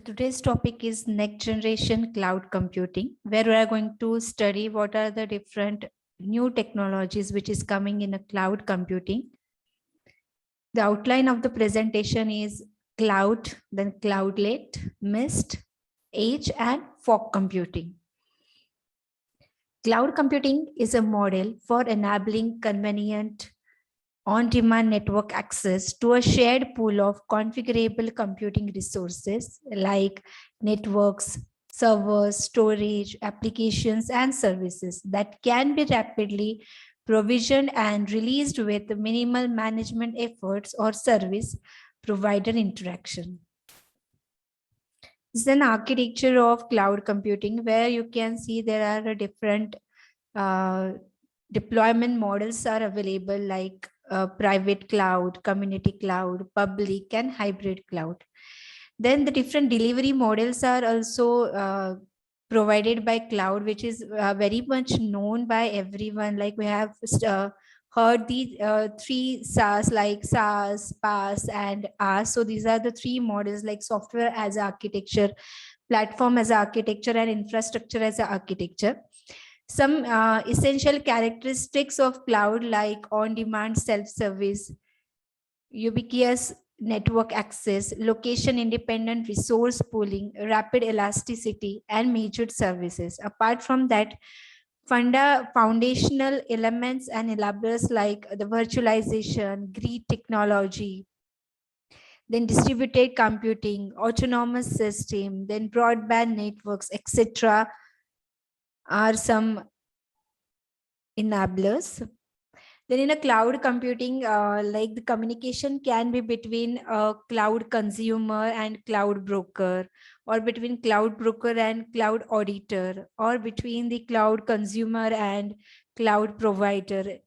Today's topic is next generation cloud computing, where we are going to study what are the different new technologies which is coming in a cloud computing. The outline of the presentation is cloud, then cloudlet, mist, edge, and fog computing. Cloud computing is a model for enabling convenient on-demand network access to a shared pool of configurable computing resources like networks, servers, storage, applications, and services that can be rapidly provisioned and released with minimal management efforts or service provider interaction. This is an architecture of cloud computing where you can see there are different uh, deployment models are available like private cloud, community cloud, public and hybrid cloud. Then the different delivery models are also provided by cloud, which is very much known by everyone. Like we have heard the three SaaS like SaaS, PaaS and IaaS. So these are the three models like software as architecture, platform as architecture and infrastructure as architecture. Some essential characteristics of cloud like on-demand self-service, ubiquitous network access, location-independent resource pooling, rapid elasticity, and measured services. Apart from that, foundational elements and enablers like the virtualization, grid technology, then distributed computing, autonomous system, then broadband networks, etc. are some enablers. Then in a cloud computing, like the communication can be between a cloud consumer and cloud broker, or between cloud broker and cloud auditor, or between the cloud consumer and cloud provider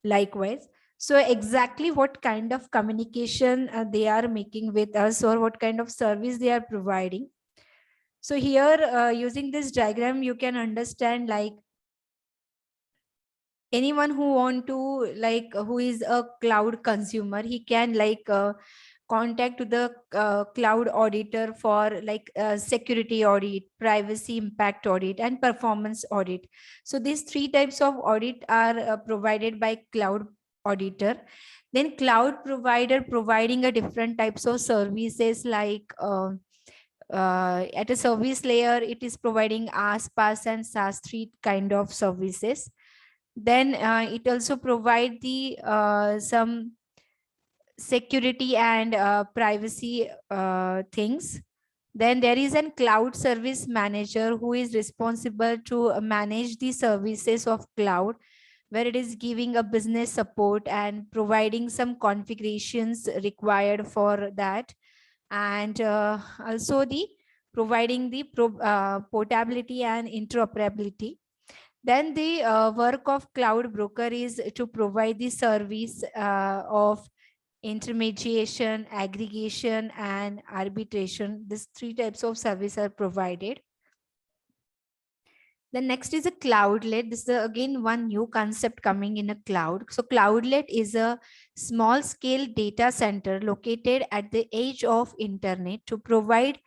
likewise. So exactly what kind of communication they are making with us, or what kind of service they are providing. So here using this diagram, you can understand like anyone who want to like who is a cloud consumer, he can contact to the cloud auditor for like security audit, privacy impact audit and performance audit. So these three types of audit are provided by cloud auditor. Then cloud provider providing a different types of services like at a service layer, it is providing IaaS, PaaS and SaaS, three kind of services. Then it also provide the some security and privacy things. Then there is a cloud service manager who is responsible to manage the services of cloud, where it is giving a business support and providing some configurations required for that. And also the providing the portability and interoperability. Then the work of cloud broker is to provide the service of intermediation, aggregation, and arbitration. These three types of service are provided. The next is a cloudlet. This is again one new concept coming in a cloud. So cloudlet is a small scale data center located at the edge of internet to provide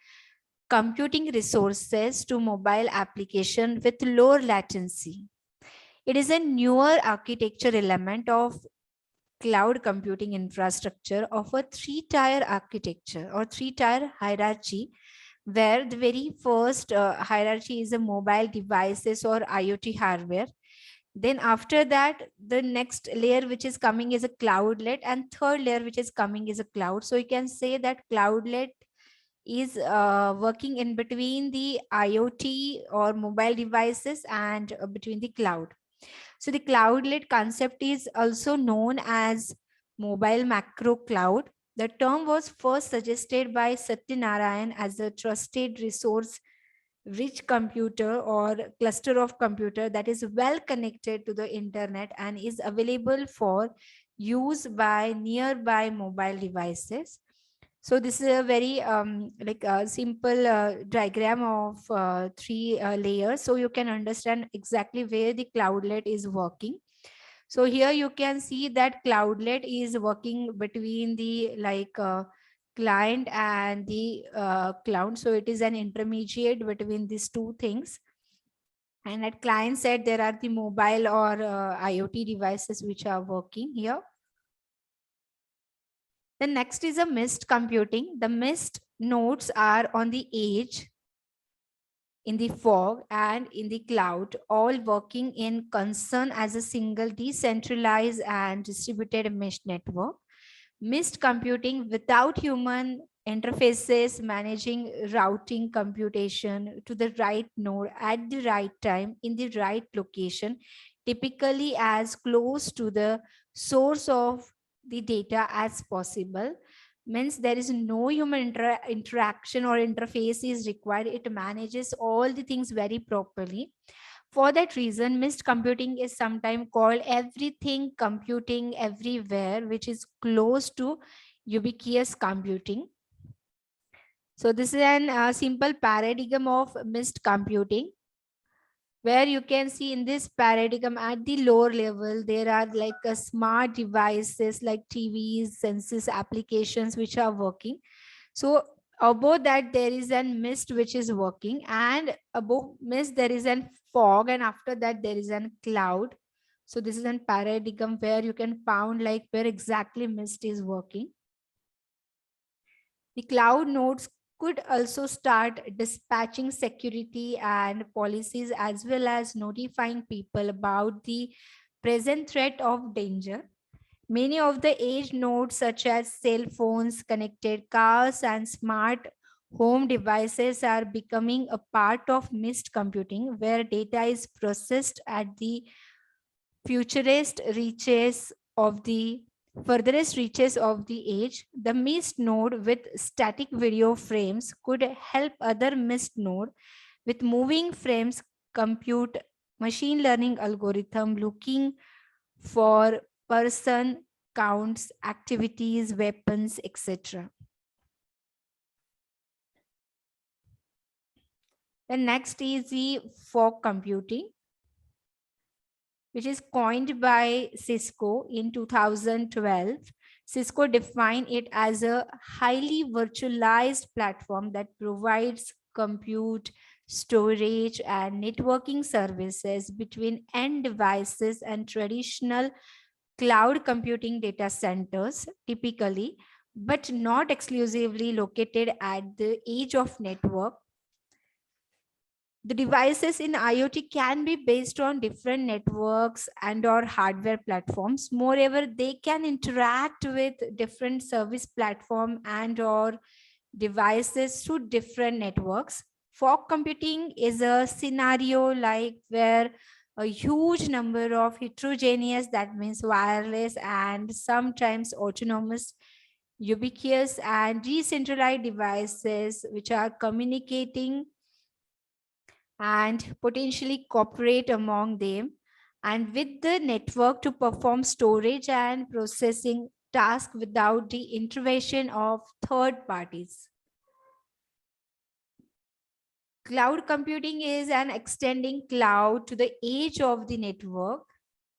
computing resources to mobile application with lower latency. It is a newer architecture element of cloud computing infrastructure of a three-tier architecture or three-tier hierarchy, where the very first hierarchy is a mobile devices or IoT hardware. Then after that, the next layer which is coming is a cloudlet, and third layer which is coming is a cloud. So you can say that cloudlet is working in between the IoT or mobile devices and between the cloud. So the cloudlet concept is also known as mobile macro cloud. The term was first suggested by Satyanarayan as a trusted resource rich computer or cluster of computer that is well connected to the internet and is available for use by nearby mobile devices. So this is a very like a simple diagram of three layers, so you can understand exactly where the cloudlet is working. So here you can see that cloudlet is working between the client and the cloud. So it is an intermediate between these two things. And at client side, there are the mobile or IoT devices which are working here. The next is a mist computing. The mist nodes are on the edge, in the fog, and in the cloud, all working in concern as a single decentralized and distributed mesh network. Mist computing without human interfaces, managing routing computation to the right node at the right time in the right location, typically as close to the source of the data as possible. Means there is no human interaction or interface is required. It manages all the things very properly. For that reason, mist computing is sometimes called everything computing everywhere, which is close to ubiquitous computing. So this is an simple paradigm of mist computing, where you can see in this paradigm at the lower level, there are like a smart devices like TVs, sensors, applications which are working. So above that, there is an mist which is working, and above mist, there is an fog, and after that, there is an cloud. So this is a paradigm where you can found like where exactly mist is working. The cloud nodes could also start dispatching security and policies as well as notifying people about the present threat of danger. Many of the edge nodes, such as cell phones, connected cars, and smart home devices, are becoming a part of mist computing, where data is processed at the futurist reaches of the furthest reaches of the edge. The mist node with static video frames could help other mist node with moving frames compute machine learning algorithm looking for person counts, activities, weapons, etc. The next is the fog computing, which is coined by Cisco in 2012. Cisco defined it as a highly virtualized platform that provides compute, storage, and networking services between end devices and traditional cloud computing data centers, typically, but not exclusively located at the edge of network. The devices in IoT can be based on different networks and or hardware platforms. Moreover, they can interact with different service platform and or devices through different networks. Fog computing is a scenario like where a huge number of heterogeneous, that means wireless and sometimes autonomous, ubiquitous and decentralized devices which are communicating and potentially cooperate among them, and with the network to perform storage and processing tasks without the intervention of third parties. Cloud computing is an extending cloud to the edge of the network.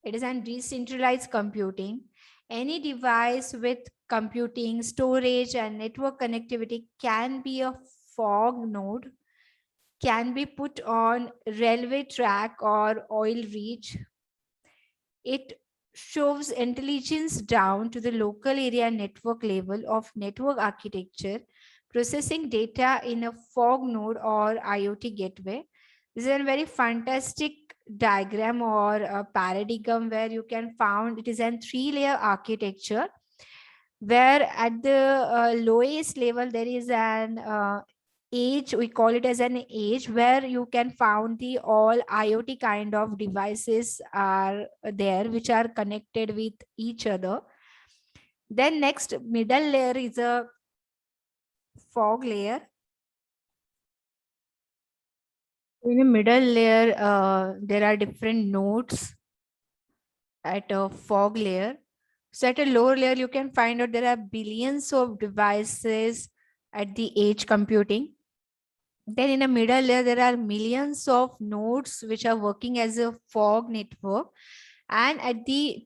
It is an decentralized computing. Any device with computing, storage, and network connectivity can be a fog node, can be put on railway track or oil reach. It shows intelligence down to the local area network level of network architecture, processing data in a fog node or IoT gateway. This is a very fantastic diagram or a paradigm where you can found it is a three-layer architecture, where at the lowest level there is an age, we call it as an age, where you can found the all IoT kind of devices are there which are connected with each other. Then next middle layer is a fog layer. In the middle layer, there are different nodes at a fog layer. So at a lower layer, you can find out there are billions of devices at the edge computing. Then in a middle layer, there are millions of nodes which are working as a fog network. And at the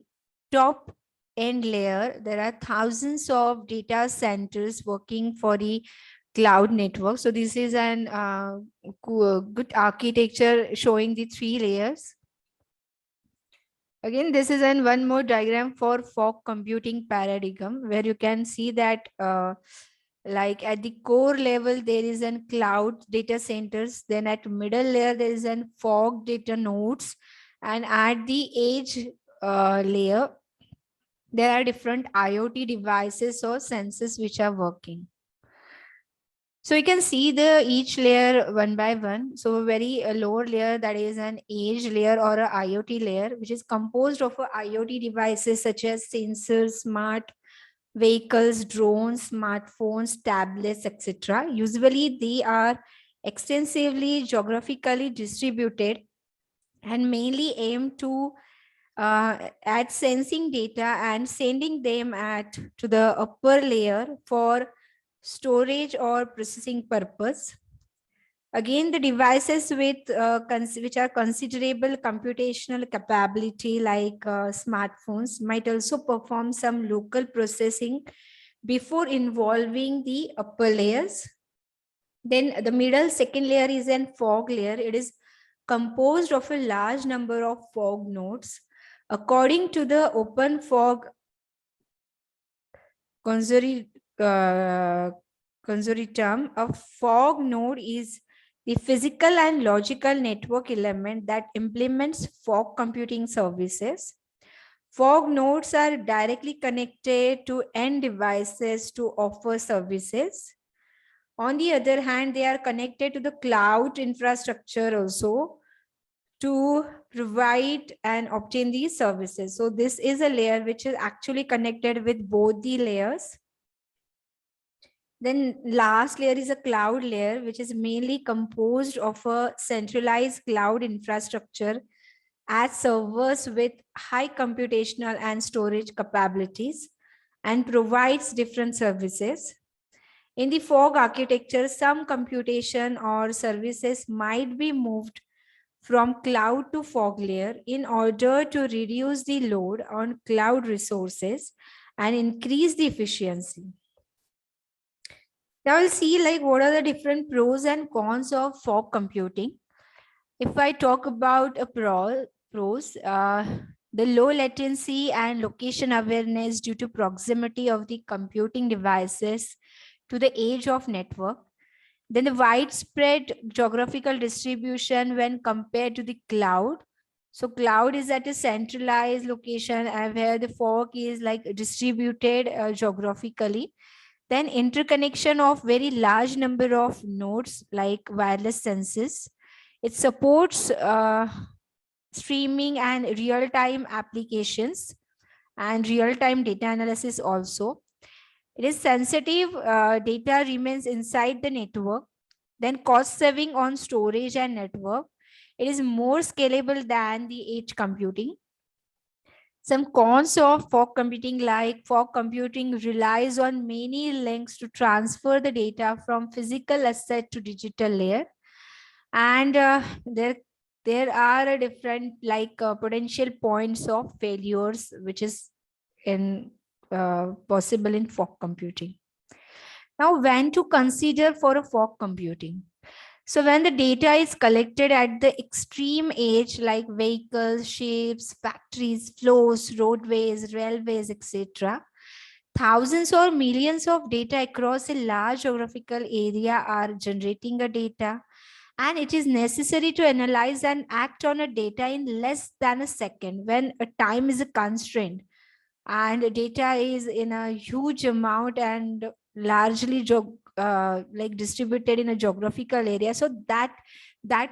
top end layer, there are thousands of data centers working for the cloud network. So this is an good architecture showing the 3 layers. Again, this is an one more diagram for fog computing paradigm, where you can see that like at the core level, there is an cloud data centers. Then at middle layer, there is an fog data nodes. And at the edge layer, there are different IoT devices or sensors which are working. So you can see the each layer one by one. So a very lower layer, that is an edge layer or a IoT layer, which is composed of IoT devices such as sensors, smart vehicles, drones, smartphones, tablets, etc. Usually they are extensively geographically distributed and mainly aim to at sensing data and sending them to the upper layer for storage or processing purpose. Again, the devices with which are considerable computational capability like smartphones might also perform some local processing before involving the upper layers. Then the middle second layer is an fog layer. It is composed of a large number of fog nodes. According to the Open Fog Consortium, a fog node is the physical and logical network element that implements fog computing services. Fog nodes are directly connected to end devices to offer services. On the other hand, they are connected to the cloud infrastructure also to provide and obtain these services. So this is a layer which is actually connected with both the layers. Then last layer is a cloud layer, which is mainly composed of a centralized cloud infrastructure as servers with high computational and storage capabilities and provides different services. In the fog architecture, some computation or services might be moved from cloud to fog layer in order to reduce the load on cloud resources and increase the efficiency. Now we'll see like what are the different pros and cons of fog computing. If I talk about a pros, the low latency and location awareness due to proximity of the computing devices to the edge of network. Then the widespread geographical distribution when compared to the cloud. So cloud is at a centralized location where the fog is like distributed geographically. Then interconnection of very large number of nodes like wireless sensors. It supports streaming and real-time applications and real-time data analysis also. It is sensitive, data remains inside the network. Then cost saving on storage and network. It is more scalable than the edge computing. Some cons of fog computing, like fog computing relies on many links to transfer the data from physical asset to digital layer. And there are a different like potential points of failures, which is in possible in fog computing. Now, when to consider for a fog computing? So when the data is collected at the extreme edge, like vehicles, ships, factories, flows, roadways, railways, etc., thousands or millions of data across a large geographical area are generating a data, and it is necessary to analyze and act on a data in less than a second when a time is a constraint and data is in a huge amount and largely like distributed in a geographical area. So that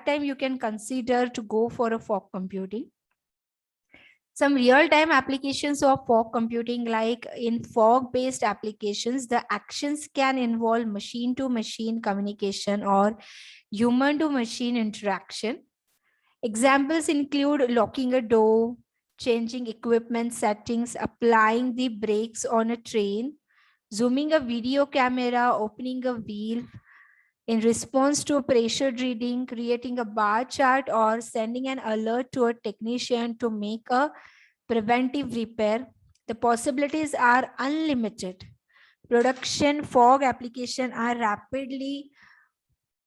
time you can consider to go for a fog computing. Some real-time applications of fog computing, like in fog-based applications, the actions can involve machine-to-machine communication or human-to-machine interaction. Examples include locking a door, changing equipment settings, applying the brakes on a train, zooming a video camera, opening a wheel in response to a pressure reading, creating a bar chart, or sending an alert to a technician to make a preventive repair. The possibilities are unlimited. Production fog applications are rapidly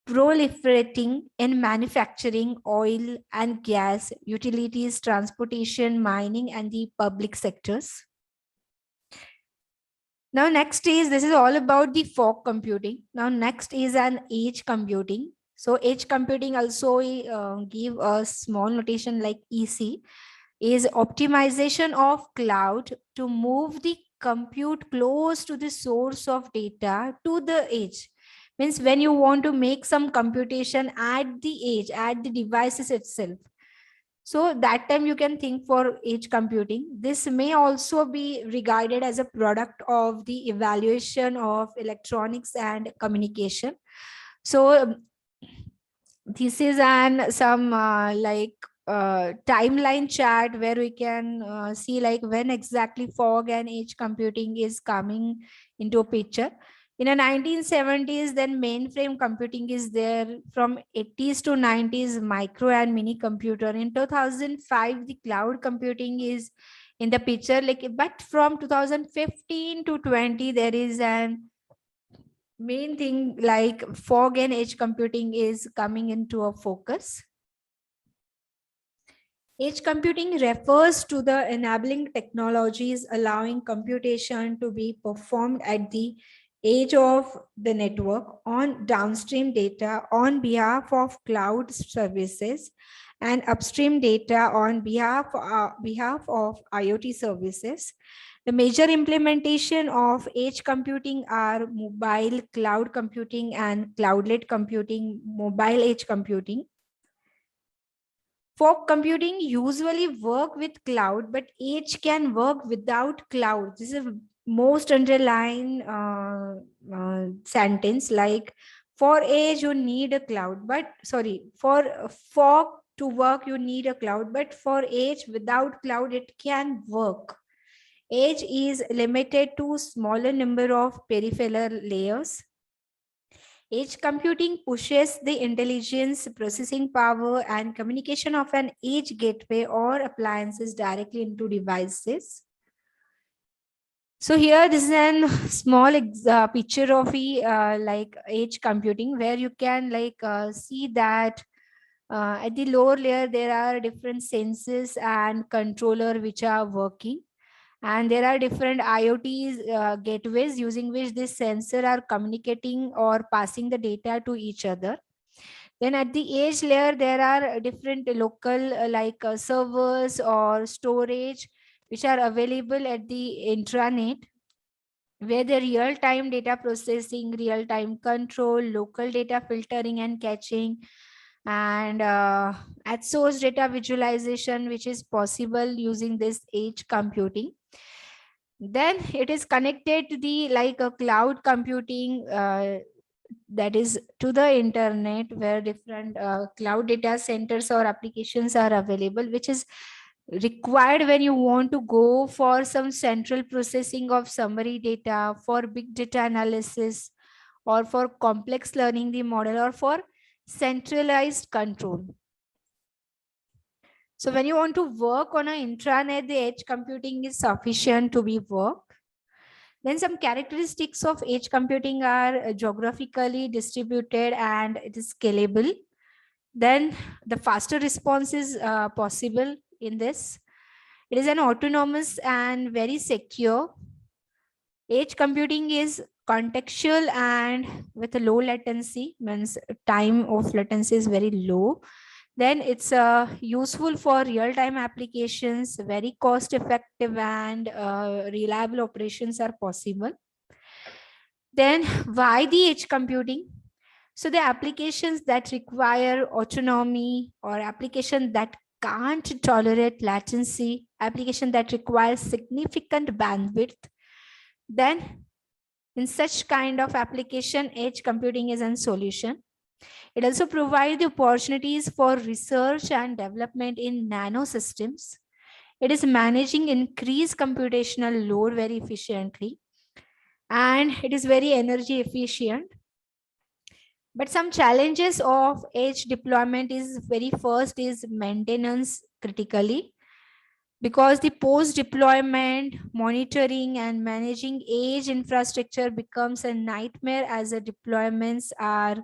proliferating in manufacturing, oil and gas, utilities, transportation, mining, and the public sectors. Now, next is, this is all about the fog computing. Now, next is an edge computing. So, edge computing also give a small notation like EC, is optimization of cloud to move the compute close to the source of data to the edge. Means when you want to make some computation at the edge, at the devices itself. So that time you can think for edge computing. This may also be regarded as a product of the evaluation of electronics and communication. So this is an some timeline chart where we can see like when exactly fog and edge computing is coming into a picture. In the 1970s, then mainframe computing is there. From 80s to 90s, micro and mini computer. In 2005, the cloud computing is in the picture. Like, but from 2015 to 20, there is an main thing like fog and edge computing is coming into a focus. Edge computing refers to the enabling technologies allowing computation to be performed at the edge of the network on downstream data on behalf of cloud services and upstream data on behalf of IoT services. The major implementation of edge computing are mobile cloud computing and cloudlet computing, mobile edge computing. Fog computing usually work with cloud, but edge can work without cloud. This is most underlying sentence. Like for edge, you need a cloud, but sorry, for fog to work, you need a cloud, but for edge without cloud, it can work. Edge is limited to smaller number of peripheral layers. Edge computing pushes the intelligence, processing power, and communication of an edge gateway or appliances directly into devices. So here, this is a small picture of like edge computing, where you can see that at the lower layer there are different sensors and controller which are working. And there are different IoT gateways using which this sensor are communicating or passing the data to each other. Then at the edge layer, there are different local servers or storage which are available at the intranet, where the real-time data processing, real-time control, local data filtering and catching, and at source data visualization, which is possible using this edge computing. Then it is connected to the like a cloud computing that is to the internet, where different cloud data centers or applications are available, which is required when you want to go for some central processing of summary data, for big data analysis, or for complex learning the model, or for centralized control. So when you want to work on an intranet, the edge computing is sufficient to be worked. Then some characteristics of edge computing are geographically distributed and it is scalable. Then the faster response is possible in this. It is an autonomous and very secure. Edge computing is contextual and with a low latency, means time of latency is very low. Then it's useful for real-time applications, very cost-effective and reliable operations are possible. Then why the edge computing? So the applications that require autonomy or application that can't tolerate latency, application that requires significant bandwidth, then in such kind of application, edge computing is a solution. It also provides the opportunities for research and development in nanosystems. It is managing increased computational load very efficiently, and it is very energy efficient. But some challenges of edge deployment is very first is maintenance critically. because the post-deployment monitoring and managing edge infrastructure becomes a nightmare as the deployments are,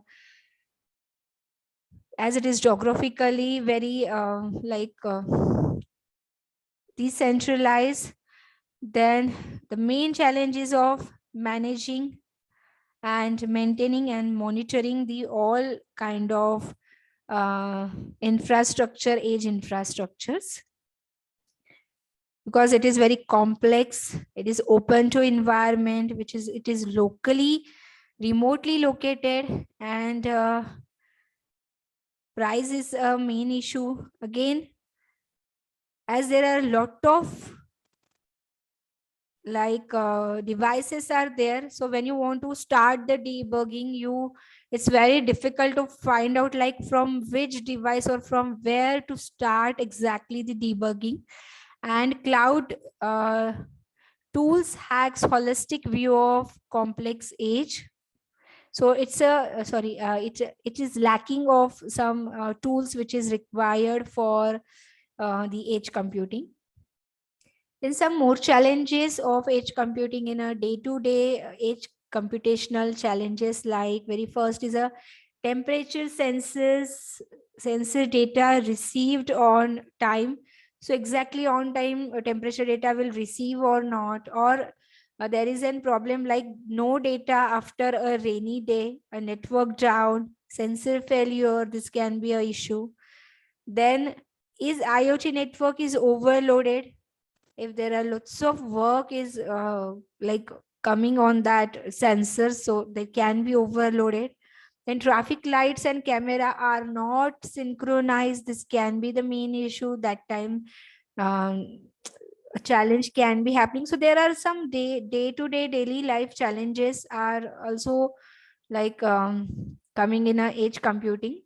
as it is geographically very decentralized. Then the main challenges of managing and maintaining and monitoring the all kind of infrastructure, edge infrastructures, because it is very complex. It is open to environment, which is, it is locally, remotely located, and price is a main issue. Again, as there are a lot of devices are there, so when you want to start the debugging, it's very difficult to find out like from which device or from where to start exactly the debugging. And cloud tools hacks holistic view of complex edge. So it's a it is lacking of some tools which is required for the edge computing. Then some more challenges of edge computing in a day-to-day edge computational challenges, like very first is a temperature sensor data received on time. So exactly on time temperature data will receive or not, or there is a problem like no data after a rainy day, a network down, sensor failure, this can be a issue. Then is IoT network is overloaded. If there are lots of work is coming on that sensor, so they can be overloaded. Then traffic lights and camera are not synchronized, this can be the main issue. That time a challenge can be happening. So there are some day-to-day daily life challenges are also coming in a edge computing.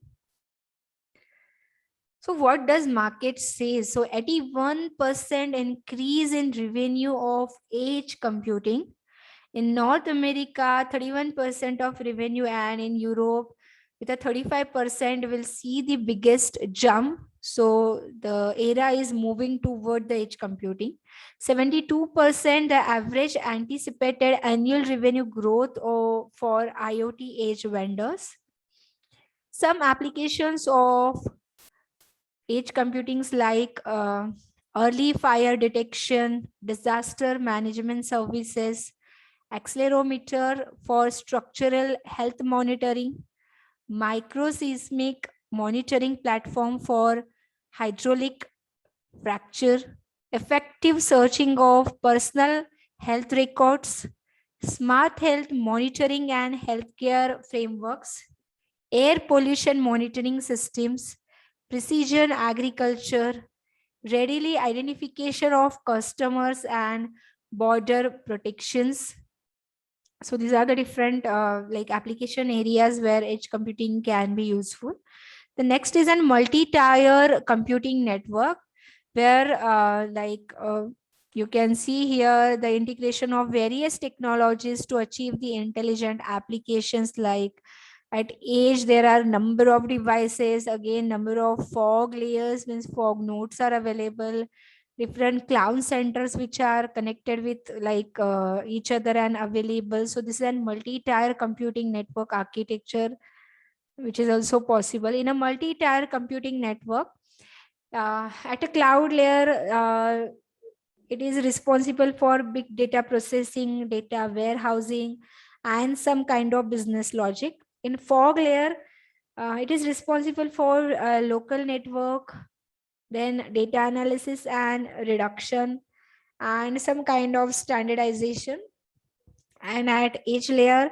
So what does market say? So 81% increase in revenue of edge computing. In North America, 31% of revenue, and in Europe, with a 35% will see the biggest jump. So the era is moving toward the edge computing. 72% the average anticipated annual revenue growth for IoT edge vendors. Some applications of edge computings like early fire detection, disaster management services, accelerometer for structural health monitoring, microseismic monitoring platform for hydraulic fracture, effective searching of personal health records, smart health monitoring and healthcare frameworks, air pollution monitoring systems, precision agriculture, readily identification of customers, and border protections. So these are the different application areas where edge computing can be useful. The next is a multi-tier computing network, where you can see here the integration of various technologies to achieve the intelligent applications. Like at edge, there are number of devices, again number of fog layers, means fog nodes are available, different cloud centers which are connected with each other and available. So this is a multi-tier computing network architecture which is also possible. In a multi-tier computing network, at a cloud layer, it is responsible for big data processing, data warehousing, and some kind of business logic. In fog layer, it is responsible for local network, then data analysis and reduction, and some kind of standardization. And at each layer,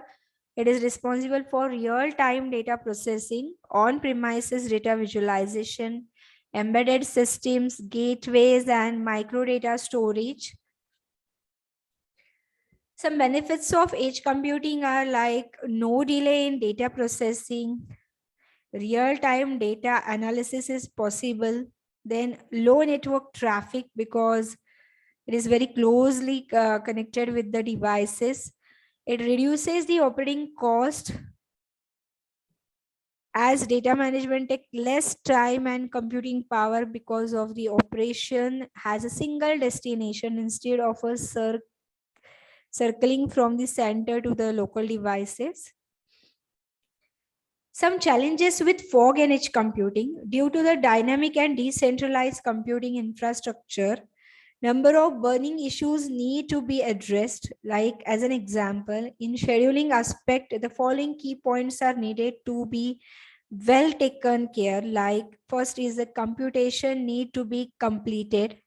it is responsible for real-time data processing, on-premises data visualization, embedded systems, gateways, and microdata storage. Some benefits of edge computing are like no delay in data processing, real-time data analysis is possible, then low network traffic because it is very closely connected with the devices. It reduces the operating cost as data management take less time and computing power because of the operation has a single destination instead of a circling from the center to the local devices. Some challenges with fog and edge computing due to the dynamic and decentralized computing infrastructure. Number of burning issues need to be addressed. Like as an example, in scheduling aspect, the following key points are needed to be well taken care. Like first is the computation need to be completed,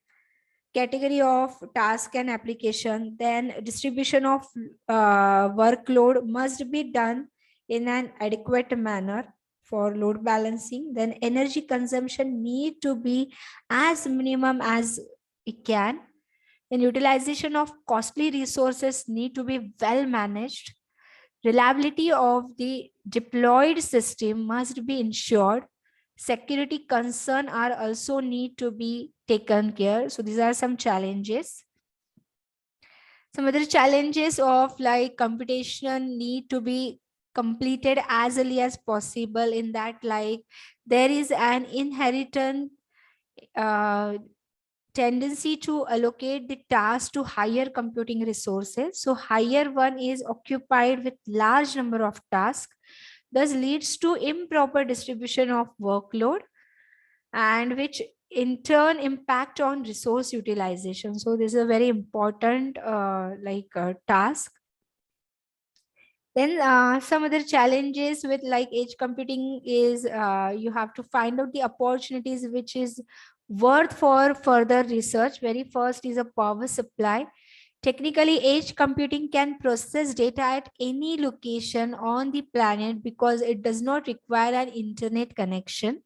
category of task and application, then distribution of workload must be done in an adequate manner for load balancing, then energy consumption need to be as minimum as it can, then utilization of costly resources need to be well managed, reliability of the deployed system must be ensured, security concern are also need to be taken care. So these are some challenges. Some other challenges of like computation need to be completed as early as possible, in that like there is an inherent uh, tendency to allocate the task to higher computing resources. So higher one is occupied with large number of tasks, thus leads to improper distribution of workload, and which in turn impact on resource utilization. So this is a very important task. Then some other challenges with like edge computing is you have to find out the opportunities which is worth for further research. Very first is a power supply. Technically, edge computing can process data at any location on the planet because it does not require an internet connection.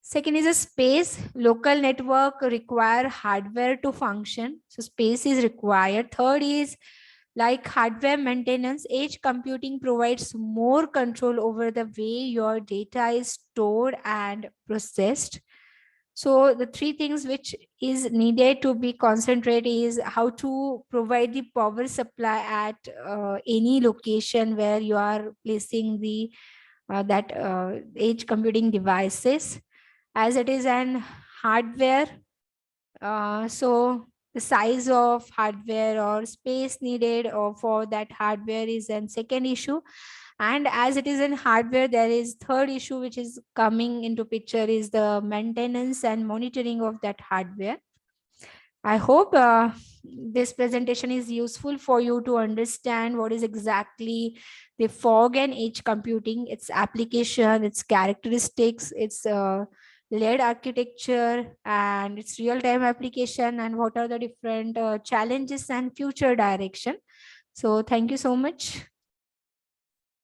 Second is a space. Local network require hardware to function. So space is required. Third is like hardware maintenance. Edge computing provides more control over the way your data is stored and processed. So the three things which is needed to be concentrated is how to provide the power supply at any location where you are placing the edge computing devices, as it is an hardware. So the size of hardware or space needed or for that hardware is an second issue. And as it is in hardware, there is third issue which is coming into picture is the maintenance and monitoring of that hardware. I hope this presentation is useful for you to understand what is exactly the fog and edge computing, its application, its characteristics, its layered architecture, and its real-time application, and what are the different challenges and future direction. So thank you so much.